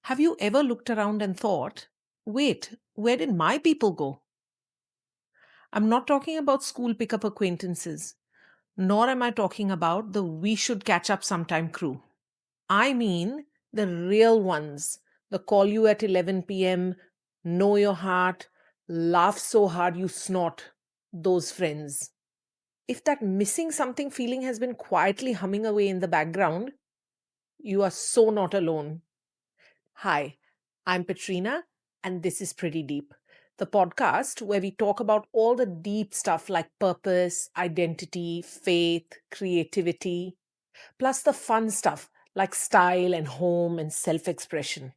Have you ever looked around and thought, wait, where did my people go? I'm not talking about school pickup acquaintances, nor am I talking about the we should catch up sometime crew. I mean the real ones, the call you at 11 p.m., know your heart, laugh so hard you snort, those friends. If that missing something feeling has been quietly humming away in the background, you are so not alone. Hi, I'm Petrina, and this is Pretty Deep, the podcast where we talk about all the deep stuff like purpose, identity, faith, creativity, plus the fun stuff like style and home and self expression.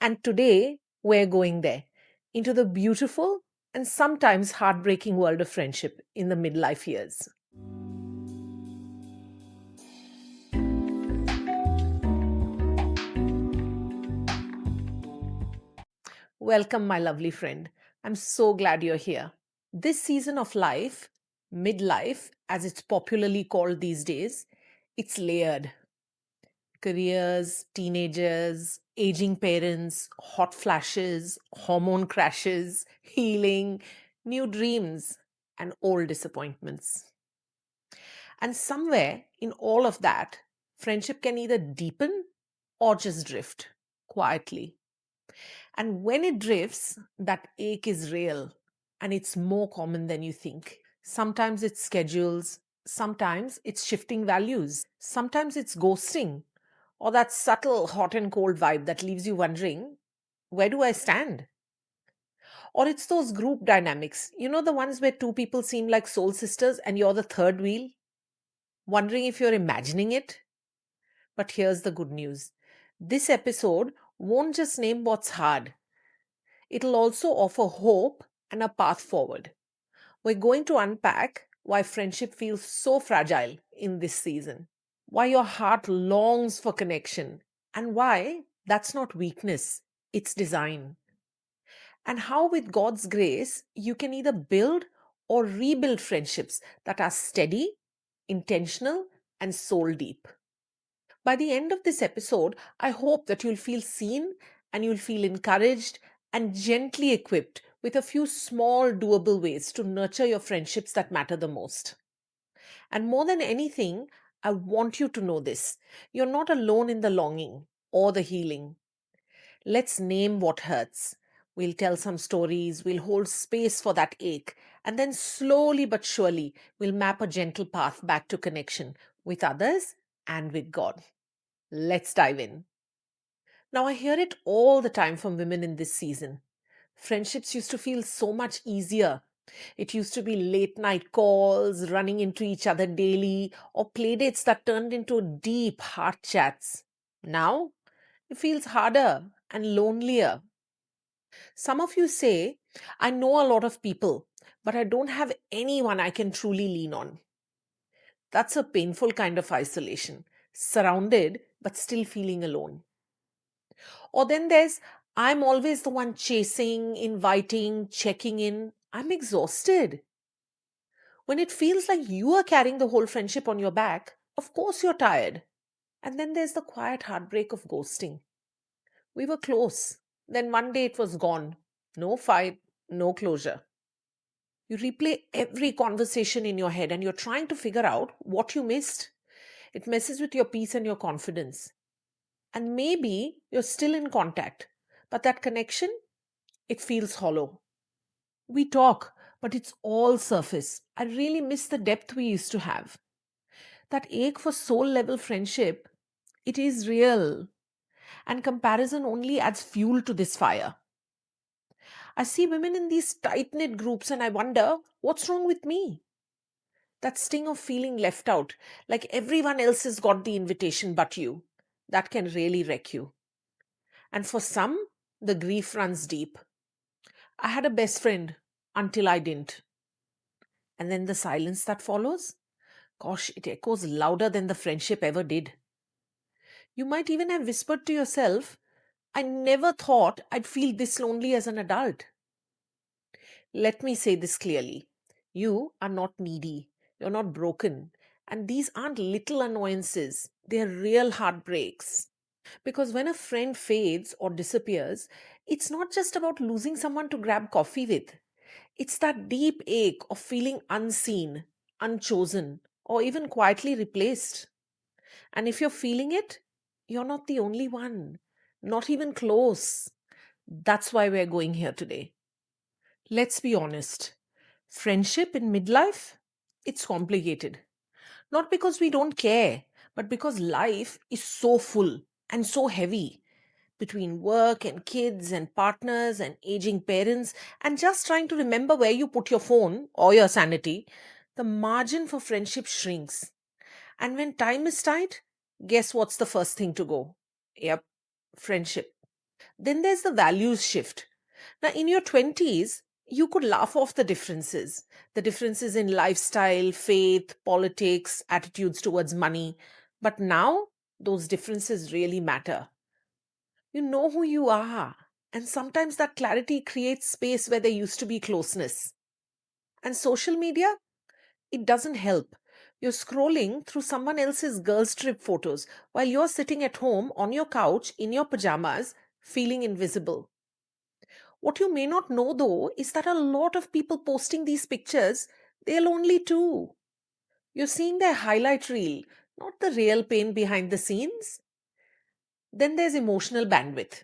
And today, we're going there into the beautiful and sometimes heartbreaking world of friendship in the midlife years. Welcome, my lovely friend. I'm so glad you're here. This season of life, midlife, as it's popularly called these days, it's layered. Careers, teenagers, aging parents, hot flashes, hormone crashes, healing, new dreams, and old disappointments. And somewhere in all of that, friendship can either deepen or just drift quietly. And when it drifts, that ache is real and it's more common than you think. Sometimes it's schedules, sometimes it's shifting values, sometimes it's ghosting, or that subtle hot and cold vibe that leaves you wondering, where do I stand? Or it's those group dynamics, the ones where two people seem like soul sisters and you're the third wheel, wondering if you're imagining it. But here's the good news, this episode won't just name what's hard. It'll also offer hope and a path forward. We're going to unpack why friendship feels so fragile in this season, why your heart longs for connection, and why that's not weakness, it's design. And how, with God's grace, you can either build or rebuild friendships that are steady, intentional, and soul deep. By the end of this episode, I hope that you'll feel seen and you'll feel encouraged and gently equipped with a few small, doable ways to nurture your friendships that matter the most. And more than anything, I want you to know this, you're not alone in the longing or the healing. Let's name what hurts. We'll tell some stories, we'll hold space for that ache, and then slowly but surely, we'll map a gentle path back to connection with others and with God. Let's dive in. Now, I hear it all the time from women in this season. Friendships used to feel so much easier. It used to be late night calls, running into each other daily, or playdates that turned into deep heart chats. Now, it feels harder and lonelier. Some of you say, I know a lot of people, but I don't have anyone I can truly lean on. That's a painful kind of isolation, surrounded but still feeling alone. Or then there's, I'm always the one chasing, inviting, checking in. I'm exhausted. When it feels like you are carrying the whole friendship on your back, of course you're tired. And then there's the quiet heartbreak of ghosting. We were close. Then one day it was gone. No fight, no closure. You replay every conversation in your head and you're trying to figure out what you missed. It messes with your peace and your confidence. And maybe you're still in contact, but that connection, it feels hollow. We talk, but it's all surface. I really miss the depth we used to have. That ache for soul level friendship, it is real. And comparison only adds fuel to this fire. I see women in these tight knit groups and I wonder, what's wrong with me? That sting of feeling left out, like everyone else has got the invitation but you, that can really wreck you. And for some, the grief runs deep. I had a best friend until I didn't. And then the silence that follows? Gosh, it echoes louder than the friendship ever did. You might even have whispered to yourself, I never thought I'd feel this lonely as an adult. Let me say this clearly. You are not needy. You're not broken. And these aren't little annoyances. They're real heartbreaks. Because when a friend fades or disappears, it's not just about losing someone to grab coffee with. It's that deep ache of feeling unseen, unchosen, or even quietly replaced. And if you're feeling it, you're not the only one, not even close. That's why we're going here today. Let's be honest. Friendship in midlife? It's complicated. Not because we don't care, but because life is so full and so heavy between work and kids and partners and aging parents and just trying to remember where you put your phone or your sanity, the margin for friendship shrinks. And when time is tight, guess what's the first thing to go? Yep, friendship. Then there's the values shift. Now, in your 20s, you could laugh off the differences in lifestyle, faith, politics, attitudes towards money. But now, those differences really matter. You know who you are. And sometimes that clarity creates space where there used to be closeness. And social media, it doesn't help. You're scrolling through someone else's girls' trip photos while you're sitting at home on your couch in your pajamas, feeling invisible. What you may not know though is that a lot of people posting these pictures, they're lonely too. You're seeing their highlight reel, not the real pain behind the scenes. Then there's emotional bandwidth.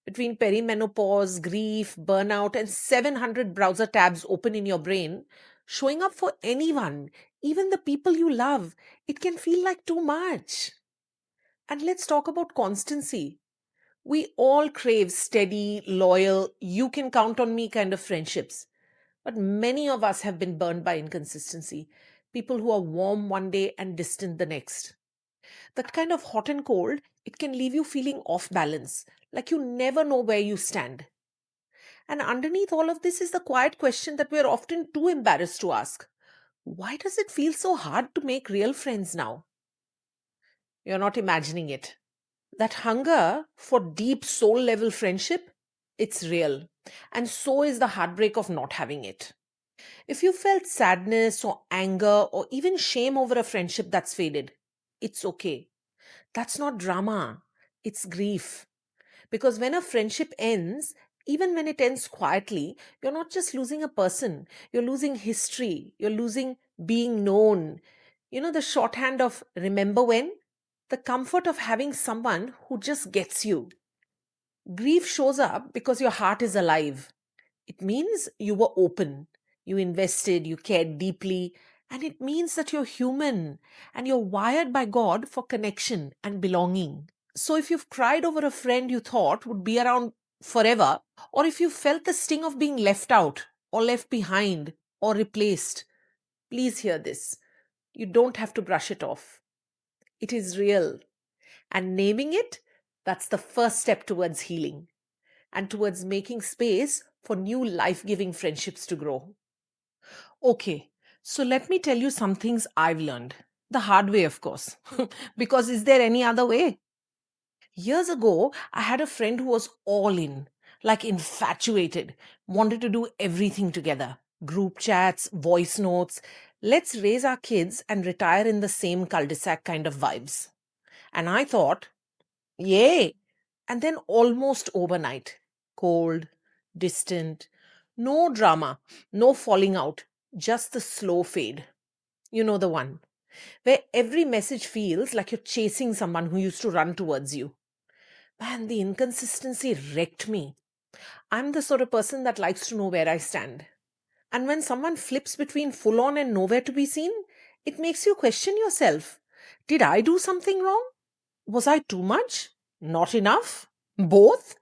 Between perimenopause, grief, burnout, and 700 browser tabs open in your brain, showing up for anyone, even the people you love, it can feel like too much. And let's talk about constancy. We all crave steady, loyal, you can count on me kind of friendships. But many of us have been burned by inconsistency. People who are warm one day and distant the next. That kind of hot and cold, it can leave you feeling off balance, like you never know where you stand. And underneath all of this is the quiet question that we're often too embarrassed to ask. Why does it feel so hard to make real friends now? You're not imagining it. That hunger for deep soul level friendship, it's real. And so is the heartbreak of not having it. If you felt sadness or anger or even shame over a friendship that's faded, it's okay. That's not drama, it's grief. Because when a friendship ends, even when it ends quietly, you're not just losing a person, you're losing history, you're losing being known. You know, the shorthand of remember when? The comfort of having someone who just gets you. Grief shows up because your heart is alive. It means you were open, you invested, you cared deeply, and it means that you're human and you're wired by God for connection and belonging. So if you've cried over a friend you thought would be around forever, or if you felt the sting of being left out, or left behind, or replaced, please hear this. You don't have to brush it off. It is real. And naming it, that's the first step towards healing and towards making space for new life giving friendships to grow. Okay, so let me tell you some things I've learned. The hard way, of course. Because is there any other way? Years ago, I had a friend who was all in, like infatuated, wanted to do everything together. Group chats, voice notes, let's raise our kids and retire in the same cul de sac kind of vibes. And I thought, yay! And then almost overnight, cold, distant, no drama, no falling out, just the slow fade. You know the one, where every message feels like you're chasing someone who used to run towards you. Man, the inconsistency wrecked me. I'm the sort of person that likes to know where I stand. And when someone flips between full on and nowhere to be seen, it makes you question yourself. Did I do something wrong? Was I too much? Not enough? Both?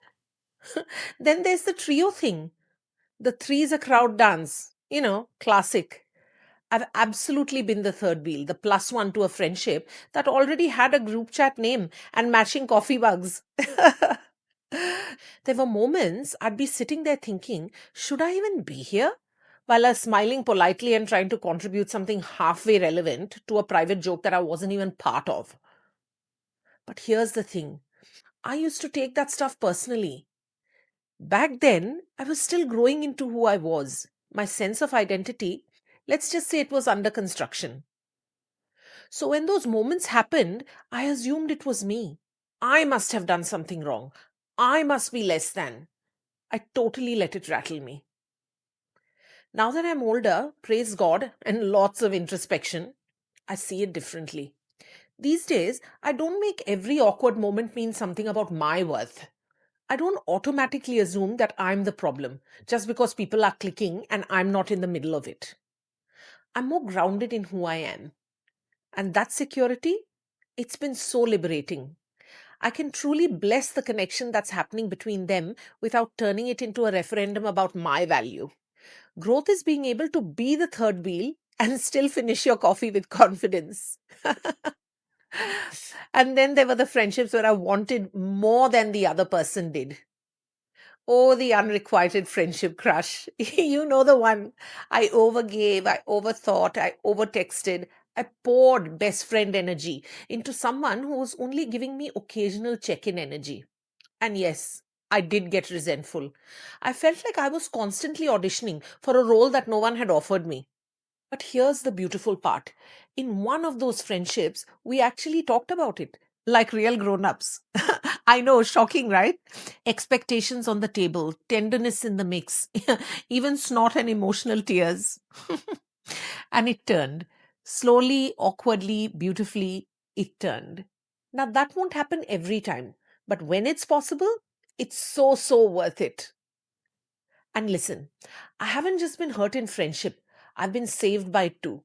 Then there's the trio thing. The three's a crowd dance. You know, classic. I've absolutely been the third wheel, the plus one to a friendship that already had a group chat name and matching coffee mugs. There were moments I'd be sitting there thinking, should I even be here? While I was smiling politely and trying to contribute something halfway relevant to a private joke that I wasn't even part of. But here's the thing, I used to take that stuff personally. Back then, I was still growing into who I was. My sense of identity, let's just say it was under construction. So when those moments happened, I assumed it was me. I must have done something wrong. I must be less than. I totally let it rattle me. Now that I'm older, praise God, and lots of introspection, I see it differently. These days, I don't make every awkward moment mean something about my worth. I don't automatically assume that I'm the problem just because people are clicking and I'm not in the middle of it. I'm more grounded in who I am. And that security, it's been so liberating. I can truly bless the connection that's happening between them without turning it into a referendum about my value. Growth is being able to be the third wheel and still finish your coffee with confidence. And then there were the friendships where I wanted more than the other person did. Oh, the unrequited friendship crush. You know the one. I overgave, I overthought, I overtexted. I poured best friend energy into someone who was only giving me occasional check in energy. And yes, I did get resentful. I felt like I was constantly auditioning for a role that no one had offered me. But here's the beautiful part. In one of those friendships, we actually talked about it like real grown ups. I know, shocking, right? Expectations on the table, tenderness in the mix, even snot and emotional tears. And it turned. Slowly, awkwardly, beautifully, it turned. Now, that won't happen every time, but when it's possible, it's so, so worth it. And listen, I haven't just been hurt in friendship, I've been saved by it too.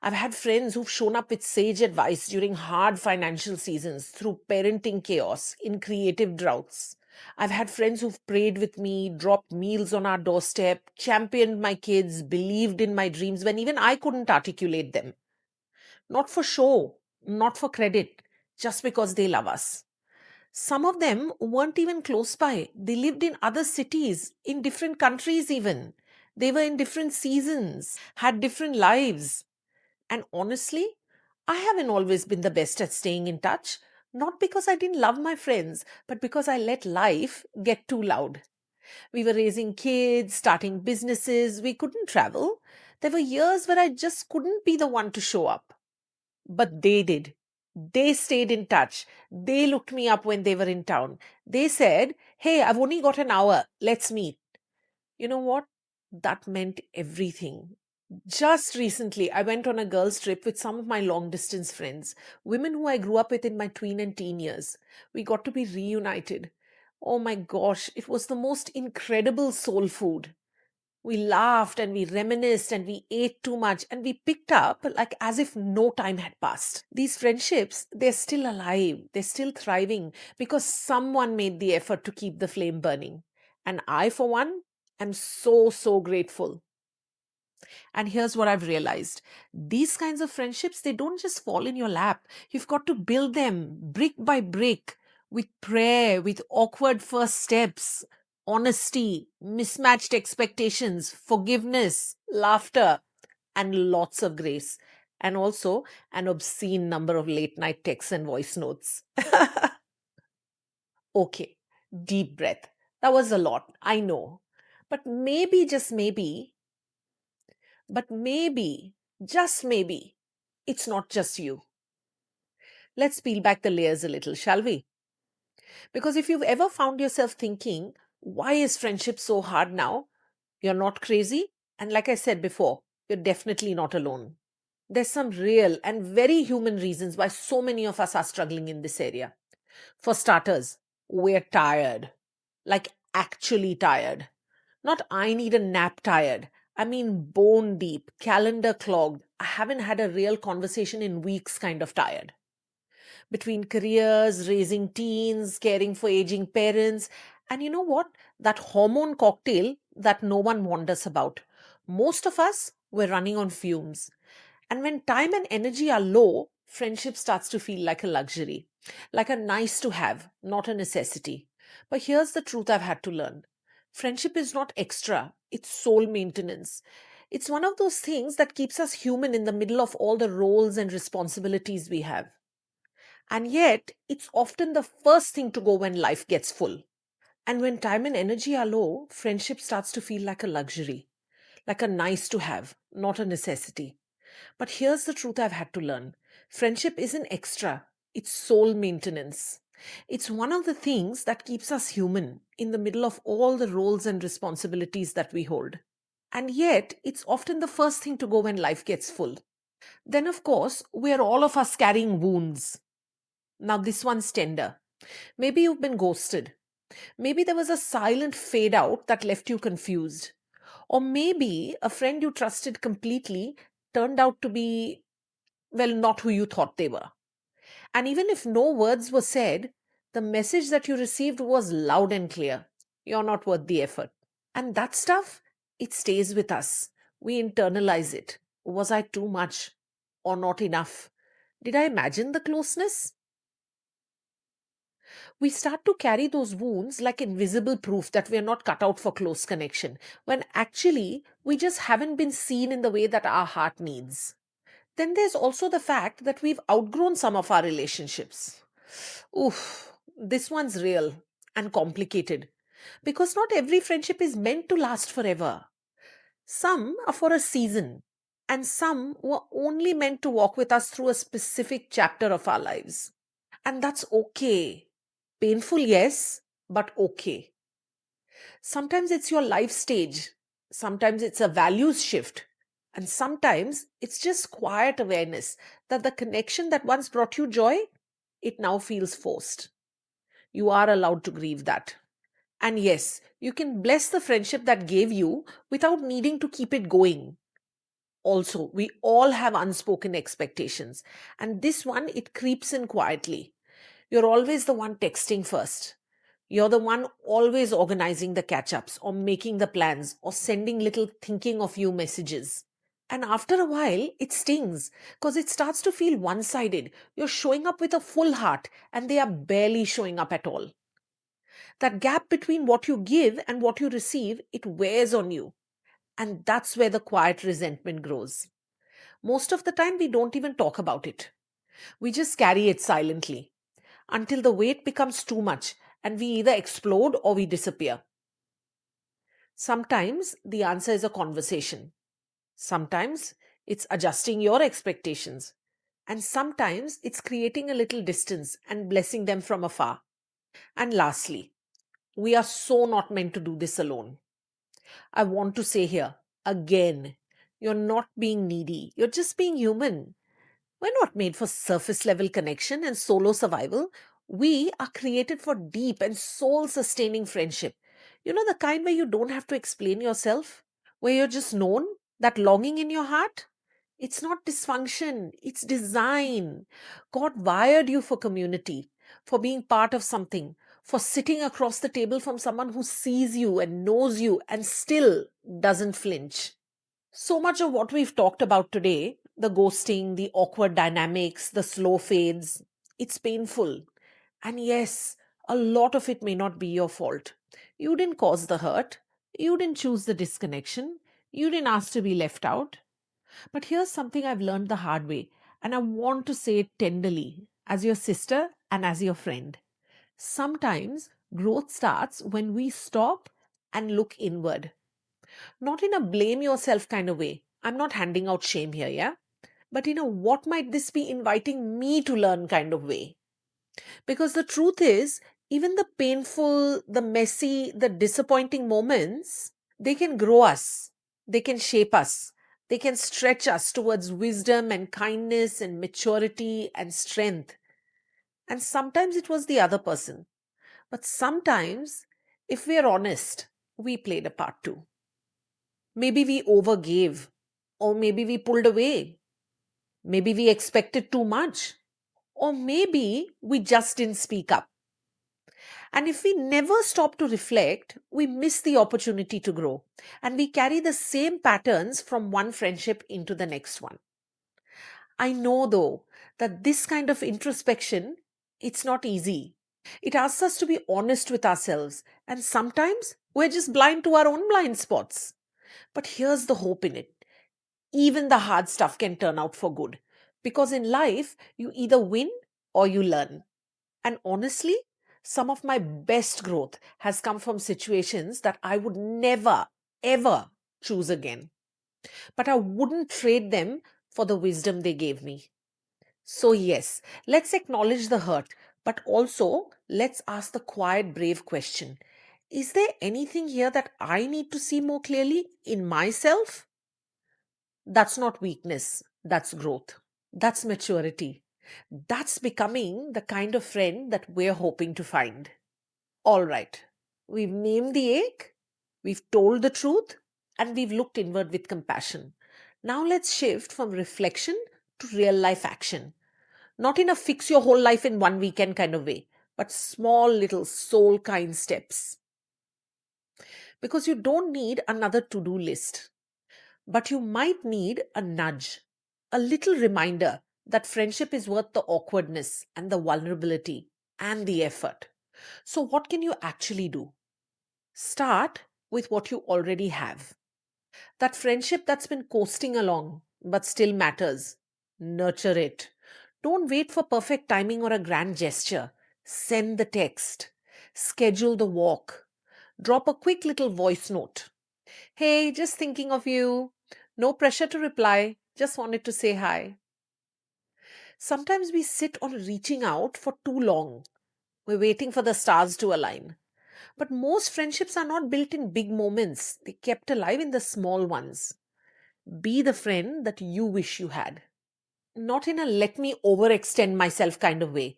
I've had friends who've shown up with sage advice during hard financial seasons, through parenting chaos, in creative droughts. I've had friends who've prayed with me, dropped meals on our doorstep, championed my kids, believed in my dreams when even I couldn't articulate them. Not for show, not for credit, just because they love us. Some of them weren't even close by. They lived in other cities, in different countries, even. They were in different seasons, had different lives. And honestly, I haven't always been the best at staying in touch, not because I didn't love my friends, but because I let life get too loud. We were raising kids, starting businesses, we couldn't travel. There were years where I just couldn't be the one to show up. But they did. They stayed in touch. They looked me up when they were in town. They said, "Hey, I've only got an hour. Let's meet." You know what? That meant everything. Just recently, I went on a girls' trip with some of my long distance friends, women who I grew up with in my tween and teen years. We got to be reunited. Oh my gosh, it was the most incredible soul food. We laughed and we reminisced and we ate too much and we picked up like as if no time had passed. These friendships, they're still alive, they're still thriving because someone made the effort to keep the flame burning. And I, for one, am so, so grateful. And here's what I've realized. These kinds of friendships, they don't just fall in your lap. You've got to build them brick by brick with prayer, with awkward first steps, honesty, mismatched expectations, forgiveness, laughter, and lots of grace. And also an obscene number of late night texts and voice notes. Okay, deep breath. That was a lot, I know. But maybe, just maybe, just maybe, it's not just you. Let's peel back the layers a little, shall we? Because if you've ever found yourself thinking, why is friendship so hard now? You're not crazy. And like I said before, you're definitely not alone. There's some real and very human reasons why so many of us are struggling in this area. For starters, we're tired. Like, actually tired. Not I need a nap tired. I mean, bone deep, calendar clogged. I haven't had a real conversation in weeks kind of tired. Between careers, raising teens, caring for aging parents, and you know what? That hormone cocktail that no one warned us about. Most of us were running on fumes. And when time and energy are low, friendship starts to feel like a luxury, like a nice to have, not a necessity. But here's the truth I've had to learn: friendship is not extra, it's soul maintenance. It's one of those things that keeps us human in the middle of all the roles and responsibilities we have. And yet, it's often the first thing to go when life gets full. And when time and energy are low, friendship starts to feel like a luxury, like a nice to have, not a necessity. But here's the truth I've had to learn: friendship isn't extra, it's soul maintenance. It's one of the things that keeps us human in the middle of all the roles and responsibilities that we hold. And yet, it's often the first thing to go when life gets full. Then, of course, we're all of us carrying wounds. Now, this one's tender. Maybe you've been ghosted. Maybe there was a silent fade out that left you confused. Or maybe a friend you trusted completely turned out to be, well, not who you thought they were. And even if no words were said, the message that you received was loud and clear. You're not worth the effort. And that stuff, it stays with us. We internalize it. Was I too much or not enough? Did I imagine the closeness? We start to carry those wounds like invisible proof that we are not cut out for close connection, when actually we just haven't been seen in the way that our heart needs. Then there's also the fact that we've outgrown some of our relationships. Oof, this one's real and complicated because not every friendship is meant to last forever. Some are for a season, and some were only meant to walk with us through a specific chapter of our lives. And that's okay. Painful, yes, but okay. Sometimes it's your life stage, sometimes it's a values shift, and sometimes it's just quiet awareness that the connection that once brought you joy, it now feels forced. You are allowed to grieve that. And yes, you can bless the friendship that gave you without needing to keep it going. Also, we all have unspoken expectations, and this one, it creeps in quietly. You're always the one texting first. You're the one always organizing the catch ups or making the plans or sending little thinking of you messages. And after a while, it stings because it starts to feel one sided. You're showing up with a full heart and they are barely showing up at all. That gap between what you give and what you receive, it wears on you. And that's where the quiet resentment grows. Most of the time, we don't even talk about it. We just carry it silently until the weight becomes too much and we either explode or we disappear. Sometimes the answer is a conversation. Sometimes it's adjusting your expectations. And sometimes it's creating a little distance and blessing them from afar. And lastly, we are so not meant to do this alone. I want to say here, again, you're not being needy. You're just being human. We're not made for surface level connection and solo survival. We are created for deep and soul sustaining friendship. You know, the kind where you don't have to explain yourself, where you're just known, that longing in your heart. It's not dysfunction, it's design. God wired you for community, for being part of something, for sitting across the table from someone who sees you and knows you and still doesn't flinch. So much of what we've talked about today, the ghosting, the awkward dynamics, the slow fades, it's painful. And yes, a lot of it may not be your fault. You didn't cause the hurt, you didn't choose the disconnection, you didn't ask to be left out. But here's something I've learned the hard way, and I want to say it tenderly, as your sister and as your friend. Sometimes growth starts when we stop and look inward. Not in a blame yourself kind of way. I'm not handing out shame here, yeah? But in a what might this be inviting me to learn kind of way. Because the truth is, even the painful, the messy, the disappointing moments, they can grow us, they can shape us, they can stretch us towards wisdom and kindness and maturity and strength. And sometimes it was the other person. But sometimes, if we're honest, we played a part too. Maybe we overgave, or maybe we pulled away. Maybe we expected too much, or maybe we just didn't speak up. And if we never stop to reflect, we miss the opportunity to grow. And we carry the same patterns from one friendship into the next one. I know though that this kind of introspection, it's not easy. It asks us to be honest with ourselves. And sometimes we're just blind to our own blind spots. But here's the hope in it. Even the hard stuff can turn out for good. Because in life, you either win or you learn. And honestly, some of my best growth has come from situations that I would never, ever choose again. But I wouldn't trade them for the wisdom they gave me. So, yes, let's acknowledge the hurt, But also, let's ask the quiet, brave question: is there anything here that I need to see more clearly in myself? That's not weakness, that's growth. That's maturity. That's becoming the kind of friend that we're hoping to find. All right, we've named the ache, we've told the truth, and we've looked inward with compassion. Now let's shift from reflection to real life action. Not in a fix your whole life in one weekend kind of way, but small little soul kind steps. Because you don't need another to do list, but you might need a nudge, a little reminder that friendship is worth the awkwardness and the vulnerability and the effort. So, what can you actually do? Start with what you already have. That friendship that's been coasting along but still matters. Nurture it. Don't wait for perfect timing or a grand gesture. Send the text. Schedule the walk. Drop a quick little voice note. Hey, just thinking of you. No pressure to reply. Just wanted to say hi. Sometimes we sit on reaching out for too long. We're waiting for the stars to align. But most friendships are not built in big moments, they kept alive in the small ones. Be the friend that you wish you had. Not in a let me overextend myself kind of way,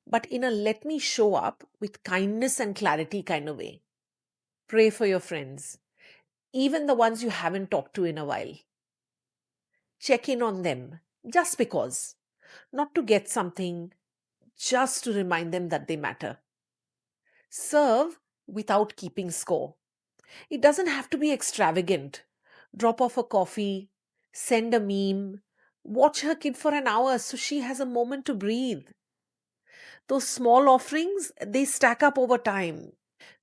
but in a let me show up with kindness and clarity kind of way. Pray for your friends, even the ones you haven't talked to in a while. Check in on them just because, not to get something, just to remind them that they matter. Serve without keeping score. It doesn't have to be extravagant. Drop off a coffee, send a meme, watch her kid for an hour so she has a moment to breathe. Those small offerings, they stack up over time.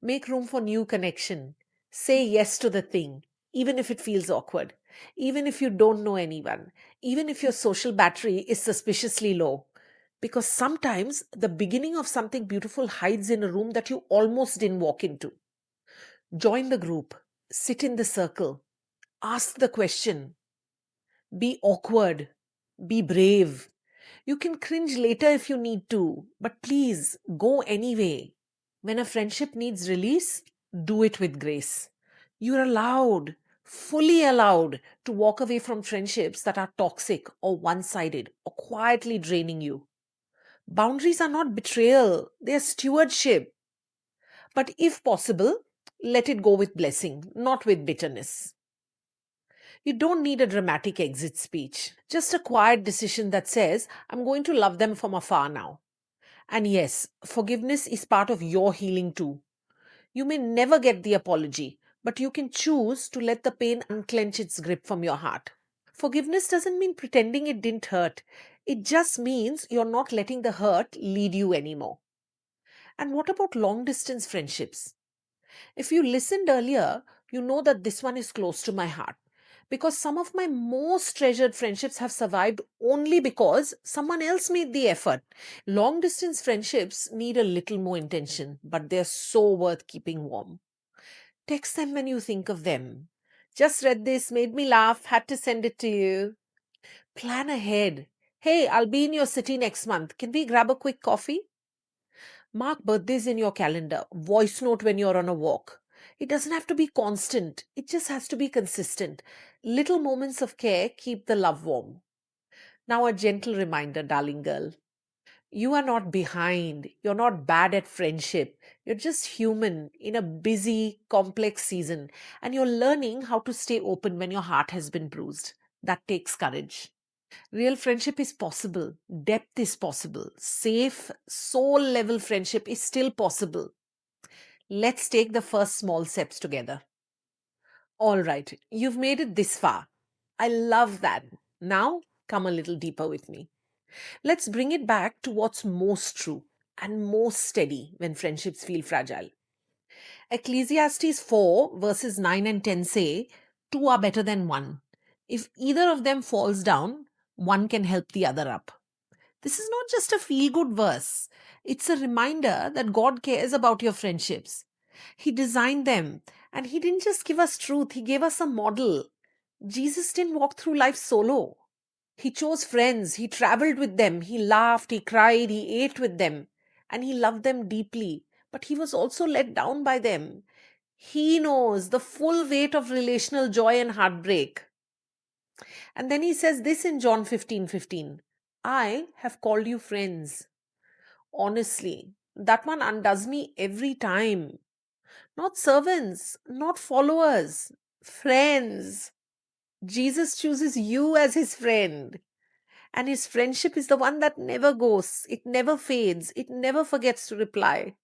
Make room for new connection. Say yes to the thing, even if it feels awkward, even if you don't know anyone, even if your social battery is suspiciously low. Because sometimes the beginning of something beautiful hides in a room that you almost didn't walk into. Join the group, sit in the circle, ask the question, be awkward, be brave. You can cringe later if you need to, but please go anyway. When a friendship needs release, do it with grace. You're allowed, fully allowed, to walk away from friendships that are toxic or one sided or quietly draining you. Boundaries are not betrayal, they are stewardship. But if possible, let it go with blessing, not with bitterness. You don't need a dramatic exit speech, just a quiet decision that says, I'm going to love them from afar now. And yes, forgiveness is part of your healing too. You may never get the apology, but you can choose to let the pain unclench its grip from your heart. Forgiveness doesn't mean pretending it didn't hurt. It just means you're not letting the hurt lead you anymore. And what about long distance friendships? If you listened earlier, you know that this one is close to my heart. Because some of my most treasured friendships have survived only because someone else made the effort. Long distance friendships need a little more intention, but they're so worth keeping warm. Text them when you think of them. Just read this, made me laugh, had to send it to you. Plan ahead. Hey, I'll be in your city next month. Can we grab a quick coffee? Mark birthdays in your calendar. Voice note when you're on a walk. It doesn't have to be constant, it just has to be consistent. Little moments of care keep the love warm. Now, a gentle reminder, darling girl. You are not behind. You're not bad at friendship. You're just human in a busy, complex season. And you're learning how to stay open when your heart has been bruised. That takes courage. Real friendship is possible. Depth is possible. Safe, soul level friendship is still possible. Let's take the first small steps together. All right, you've made it this far. I love that. Now, come a little deeper with me. Let's bring it back to what's most true and most steady when friendships feel fragile. Ecclesiastes 4, verses 9 and 10 say, two are better than one. If either of them falls down, one can help the other up. This is not just a feel good verse, it's a reminder that God cares about your friendships. He designed them, and He didn't just give us truth, He gave us a model. Jesus didn't walk through life solo. He chose friends, He traveled with them, He laughed, He cried, He ate with them. and he loved them deeply, but he was also let down by them. He knows the full weight of relational joy and heartbreak. And then he says this in John 15:15. I have called you friends. Honestly, that one undoes me every time. Not servants, not followers, friends. Jesus chooses you as his friend. And his friendship is the one that never goes, it never fades, it never forgets to reply.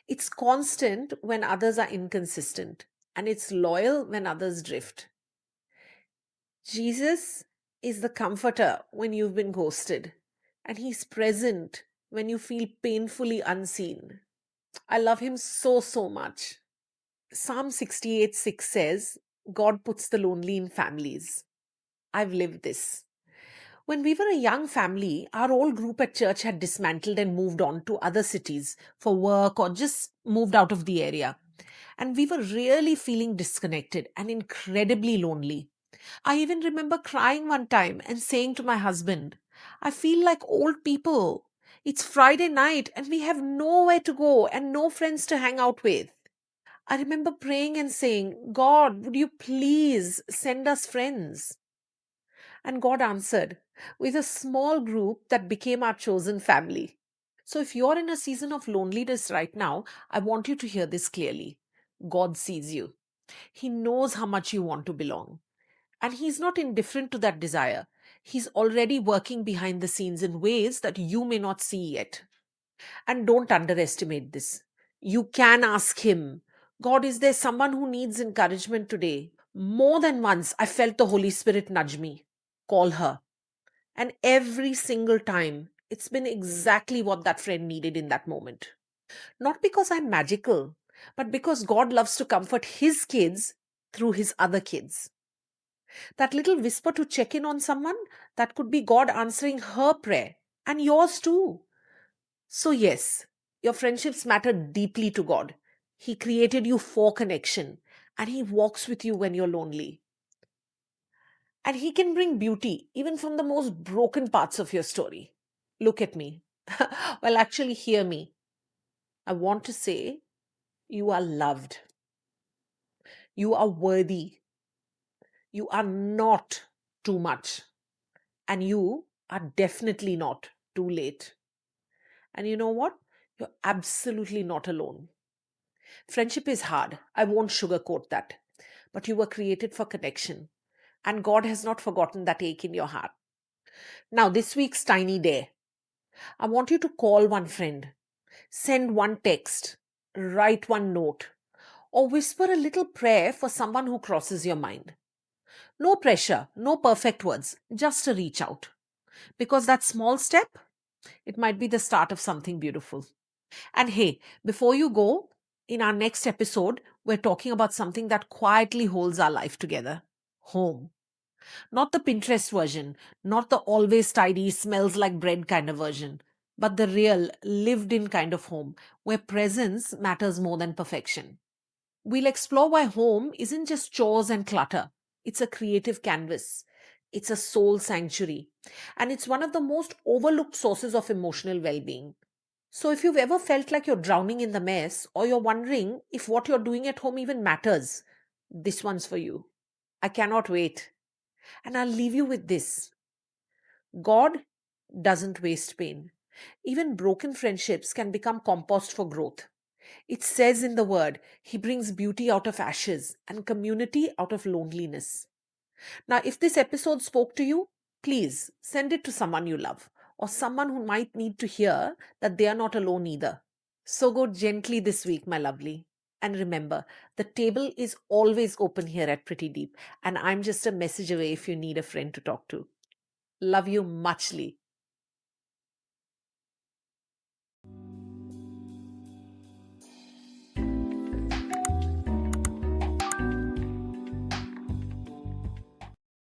It's constant when others are inconsistent, and it's loyal when others drift. Jesus is the comforter when you've been ghosted, and he's present when you feel painfully unseen. I love him so, so much. Psalm 68:6 says, God puts the lonely in families. I've lived this. When we were a young family, our whole group at church had dismantled and moved on to other cities for work or just moved out of the area. And we were really feeling disconnected and incredibly lonely. I even remember crying one time and saying to my husband, I feel like old people. It's Friday night and we have nowhere to go and no friends to hang out with. I remember praying and saying, God, would you please send us friends? And God answered with a small group that became our chosen family. So if you're in a season of loneliness right now, I want you to hear this clearly. God sees you. He knows how much you want to belong. And He's not indifferent to that desire. He's already working behind the scenes in ways that you may not see yet. And don't underestimate this. You can ask Him, God, is there someone who needs encouragement today? More than once, I felt the Holy Spirit nudge me. Call her. And every single time, it's been exactly what that friend needed in that moment. Not because I'm magical, but because God loves to comfort His kids through His other kids. That little whisper to check in on someone, that could be God answering her prayer and yours too. So, yes, your friendships matter deeply to God. He created you for connection and He walks with you when you're lonely. And He can bring beauty even from the most broken parts of your story. Look at me. Well, actually, hear me. I want to say you are loved, you are worthy, you are not too much, and you are definitely not too late. And you know what? You're absolutely not alone. Friendship is hard. I won't sugarcoat that. But you were created for connection. And God has not forgotten that ache in your heart. Now, this week's tiny day, I want you to call one friend, send one text, write one note, or whisper a little prayer for someone who crosses your mind. No pressure, no perfect words, just a reach out. Because that small step, it might be the start of something beautiful. And hey, before you go, in our next episode, we're talking about something that quietly holds our life together: home. Not the Pinterest version, not the always tidy, smells like bread kind of version, but the real, lived in kind of home where presence matters more than perfection. We'll explore why home isn't just chores and clutter, it's a creative canvas. It's a soul sanctuary. And it's one of the most overlooked sources of emotional well being. So, if you've ever felt like you're drowning in the mess, or you're wondering if what you're doing at home even matters, this one's for you. I cannot wait. And I'll leave you with this: God doesn't waste pain. Even broken friendships can become compost for growth. It says in the word, He brings beauty out of ashes and community out of loneliness. Now, if this episode spoke to you, please send it to someone you love or someone who might need to hear that they are not alone either. So go gently this week, my lovely. And remember, the table is always open here at Pretty Deep, and I'm just a message away if you need a friend to talk to. Love you muchly.